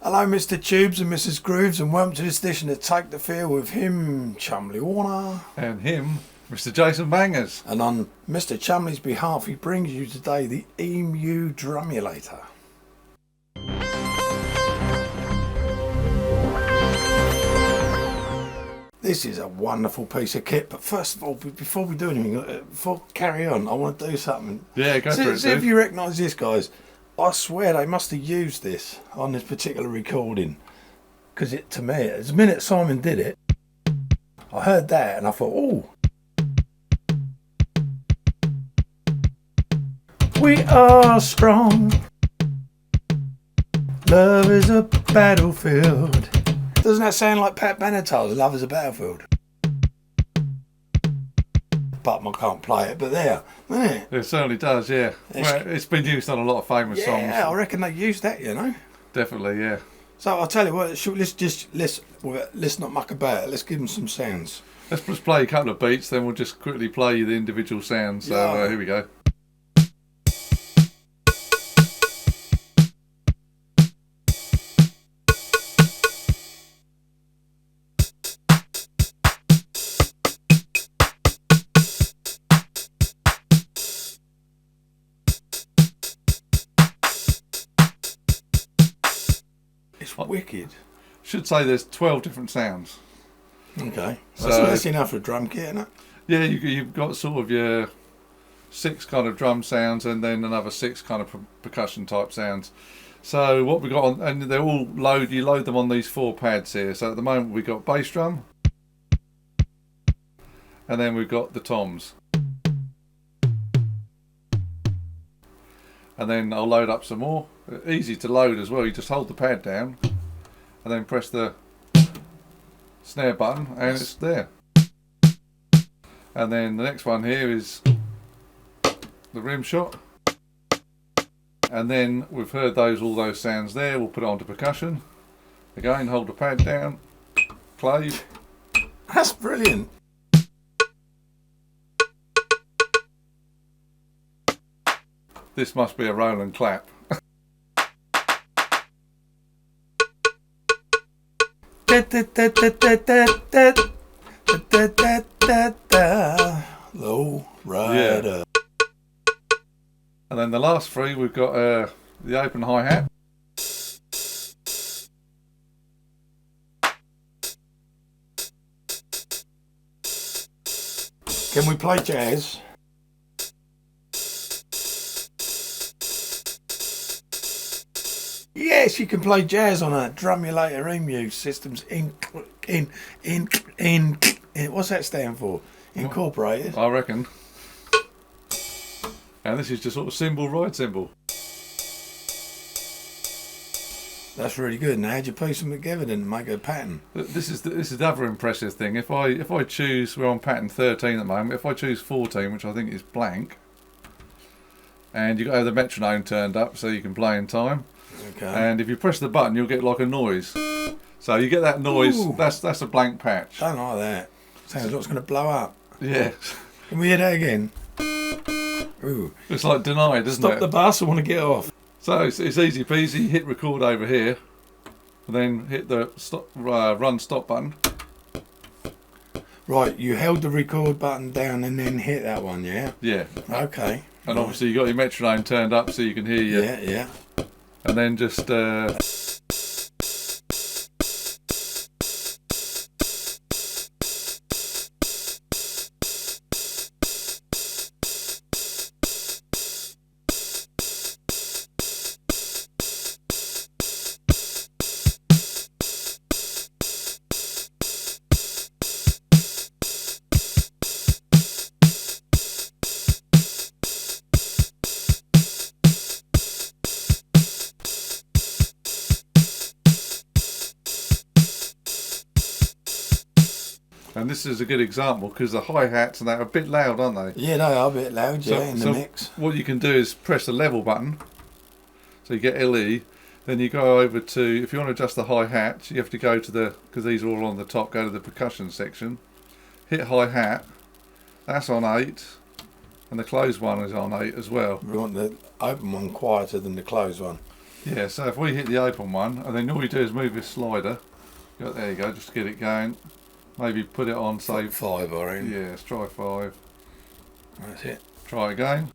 Hello Mr. Tubes and Mrs. Grooves, and welcome to this edition of Take the Field with him, Chumley Warner. And him, Mr. Jason Bangers. And on Mr. Chumley's behalf, he brings you today the Emu Drumulator. This is a wonderful piece of kit, but first of all, before we do anything, before we carry on, I want to do something. Yeah, go for it. See if you recognise this, guys. I swear they must have used this on this particular recording, because to me, the minute Simon did it, I heard that and I thought, oh, we are strong. Love is a battlefield. Doesn't that sound like Pat Benatar's Love is a Battlefield? But I can't play it, but there, isn't it? It certainly does, yeah. Well, it's been used on a lot of famous songs. Yeah, I reckon they used that, you know. Definitely, yeah. So I'll tell you what, let's not muck about it. Let's give them some sounds. Let's just play a couple of beats, then we'll just quickly play you the individual sounds. So Yeah. Here we go. It's wicked. Should say there's 12 different sounds. Okay. So That's enough for a drum kit, isn't it? Yeah, you've got sort of your 6 kind of drum sounds and then another 6 kind of percussion type sounds. So what we got on, and they're all you load them on these 4 pads here. So at the moment we've got bass drum, and then we've got the toms. And then I'll load up some more. Easy to load as well. You just hold the pad down and then press the snare button and it's there. And then the next one here is the rim shot. And then we've heard all those sounds there. We'll put it onto percussion. Again, hold the pad down, play. That's brilliant. This must be a Roland clap. Low rider. And then the last 3 we've got the open hi-hat. Can we play jazz? Yes, you can play jazz on a Drumulator Emu systems what's that stand for? Incorporated. I reckon. And this is just sort of cymbal, ride cymbal. That's really good. Now, how'd you piece them together then to make a pattern? This is the other impressive thing. If I choose, we're on pattern 13 at the moment. If I choose 14, which I think is blank, and you got to have the metronome turned up so you can play in time. Okay. And if you press the button, you'll get like a noise. So you get that noise. Ooh. That's a blank patch. Don't like that. Sounds like it's going to blow up. Yeah. Can we hear that again? Ooh. It's like denied, isn't Stop it? the bus, I want to get off. So it's easy peasy. Hit record over here, and then hit the run stop button. Right, you held the record button down and then hit that one, yeah? Yeah. Okay. And obviously you got your metronome turned up so you can hear you. Yeah. And then just and this is a good example because the hi-hats and that are a bit loud, aren't they? Yeah, they are a bit loud, in the mix. What you can do is press the level button, so you get LE. Then you go over to, if you want to adjust the hi-hat, you have to go to because these are all on the top, go to the percussion section. Hit hi-hat, that's on 8, and the closed one is on 8 as well. We want the open one quieter than the closed one. Yeah, so if we hit the open one, and then all you do is move this slider. There you go, just to get it going. Maybe put it on, say... 5, I reckon. Yeah, let's try 5. That's it. Try again.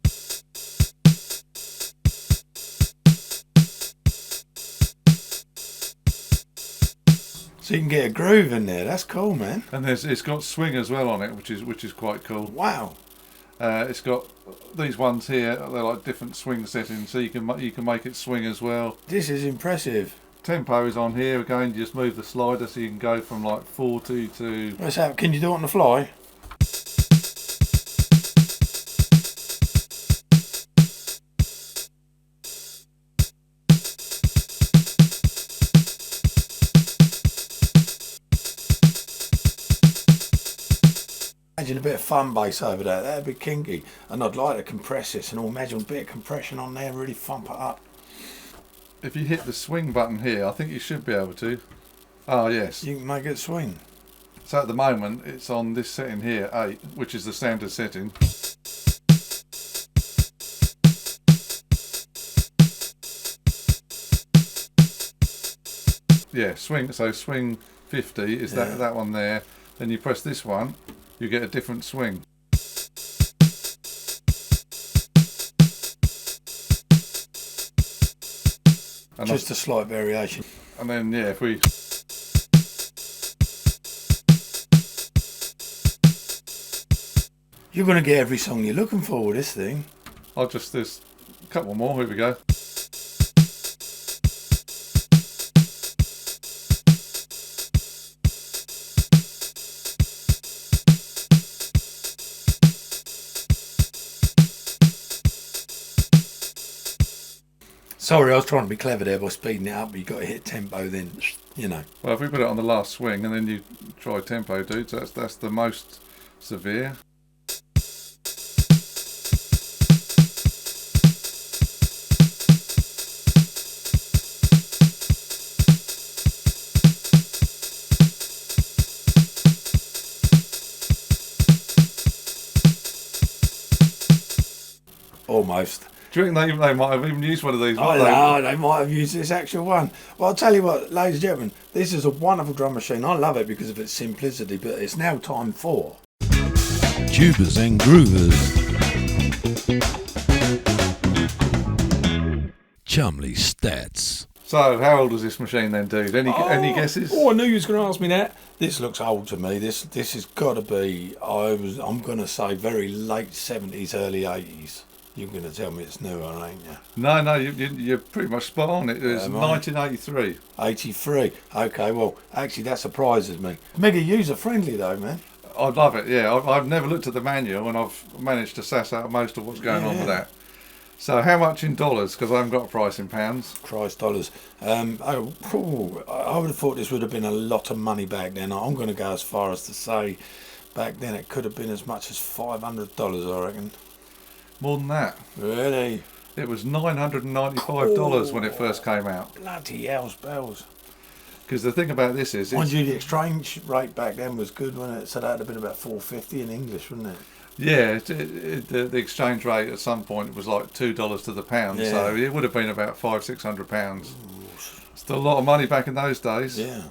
So you can get a groove in there. That's cool, man. And it's got swing as well on it, which is quite cool. Wow. It's got these ones here. They're like different swing settings, so you can make it swing as well. This is impressive. Tempo is on here. Again, you just move the slider so you can go from like 40 to... What's that? Can you do it on the fly? Imagine a bit of fun bass over there, that'd be kinky. And I'd like to compress this and imagine a bit of compression on there, really thump it up. If you hit the swing button here, I think you should be able to. Oh yes. You can make it swing. So at the moment it's on this setting here, 8, which is the standard setting. Yeah, swing, so swing 50 is that one there. Then you press this one, you get a different swing. And just a slight variation. And then yeah, if we... You're going to get every song you're looking for with this thing. there's a couple more, here we go. Sorry, I was trying to be clever there by speeding it up, but you've got to hit tempo then, you know. Well, if we put it on the last swing and then you try tempo, dude, so that's the most severe. Almost. Do you think they might have even used one of these? Oh no, they might have used this actual one. Well, I'll tell you what, ladies and gentlemen, this is a wonderful drum machine. I love it because of its simplicity, but it's now time for... Tubers and Groovers. Chumley Stats. So, how old was this machine then, dude? Any guesses? Oh, I knew you was going to ask me that. This looks old to me. This has got to be, I'm going to say very late 70s, early 80s. You're going to tell me it's newer, ain't you? No, you're pretty much spot on. It was 1983. 83. Okay, well, actually that surprises me. Mega user friendly though, man. I love it, yeah. I've never looked at the manual and I've managed to sass out most of what's going on with that. So how much in dollars? Because I haven't got a price in pounds. Christ, dollars. I would have thought this would have been a lot of money back then. I'm going to go as far as to say back then it could have been as much as $500, I reckon. More than that. Really? It was $995 when it first came out. Bloody hell's bells. Because the thing about this is... Mind you, the exchange rate back then was good, wasn't it? So that would have been about $4.50 in English, wouldn't it? Yeah, the exchange rate at some point was like $2 to the pound, so it would have been about £500-600. Still a lot of money back in those days. Yeah.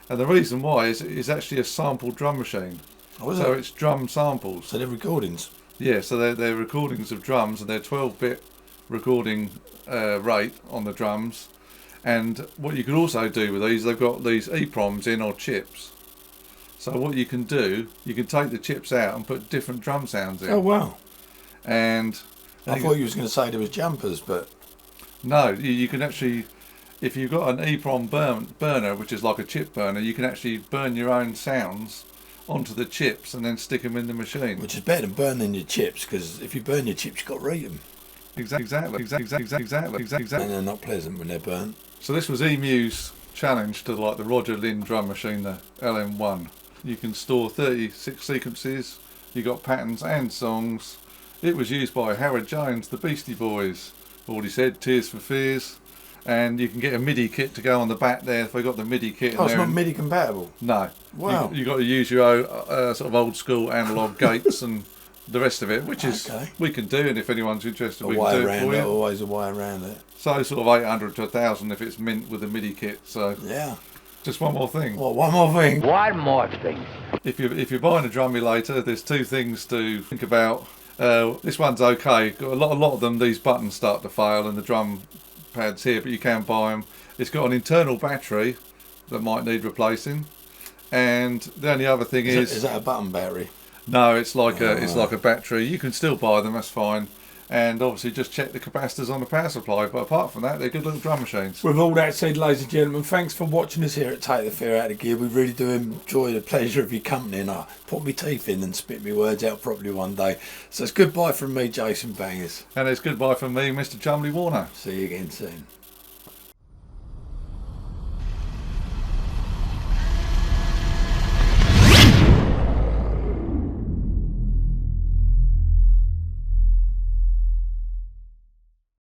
And the reason why is it's actually a sample drum machine. Oh, so it's drum samples. So they're recordings? Yeah, so they're recordings of drums, and they're 12-bit recording rate on the drums. And what you could also do with these, they've got these EPROMs in, or chips. So what you can do, you can take the chips out and put different drum sounds in. Oh wow! And I thought you was going to say there was jumpers, but no, you can actually, if you've got an EPROM burner, which is like a chip burner, you can actually burn your own sounds onto the chips and then stick them in the machine. Which is better than burning your chips, because if you burn your chips, you've got to eat them. Exactly. And they're not pleasant when they're burnt. So this was Emu's challenge to like the Roger Linn drum machine, the LM-1. You can store 36 sequences, you got patterns and songs. It was used by Howard Jones, the Beastie Boys. Already said, Tears for Fears. And you can get a MIDI kit to go on the back there if they got the MIDI kit. Oh, it's not MIDI compatible? No. Wow. You got to use your own sort of old school analog gates and the rest of it, which is we can do, and if anyone's interested, we can do it for you. Always a way around it. So sort of 800 to 1,000 if it's mint with a MIDI kit. So yeah. Just one more thing. Well, one more thing. One more thing. If you're buying a Drumulator, there's two things to think about. This one's okay. Got a lot of them. These buttons start to fail, and the drum pads here, but you can buy them. It's got an internal battery that might need replacing, and the only other thing is that a button battery? No, it's like a battery. You can still buy them. That's fine. And obviously just check the capacitors on the power supply, but apart from that, they're good little drum machines. With all that said, ladies and gentlemen, thanks for watching us here at Take the Fear Out of Gear. We really do enjoy the pleasure of your company, and I put my teeth in and spit my words out properly one day. So it's goodbye from me, Jason Bangers. And it's goodbye from me, Mr. Chumley Warner. See you again soon.